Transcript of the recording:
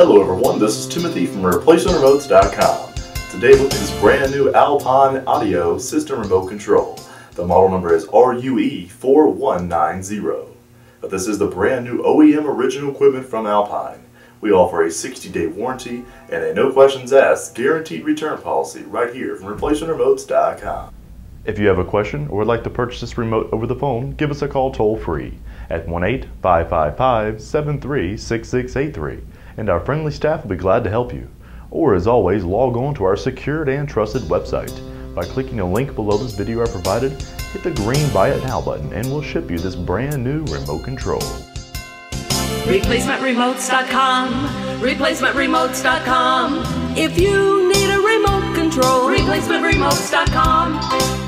Hello everyone, this is Timothy from ReplacementRemotes.com. Today looking at this brand new Alpine Audio System Remote Control. The model number is RUE4190. This is the brand new OEM original equipment from Alpine. We offer a 60-day warranty and a no questions asked guaranteed return policy right here from ReplacementRemotes.com. If you have a question or would like to purchase this remote over the phone, give us a call toll free at 1-855-553-6683 and our friendly staff will be glad to help you. Or as always, log on to our secured and trusted website. By clicking a link below this video I provided, hit the green Buy It Now button and we'll ship you this brand new remote control. ReplacementRemotes.com, ReplacementRemotes.com. If you need a remote control, ReplacementRemotes.com.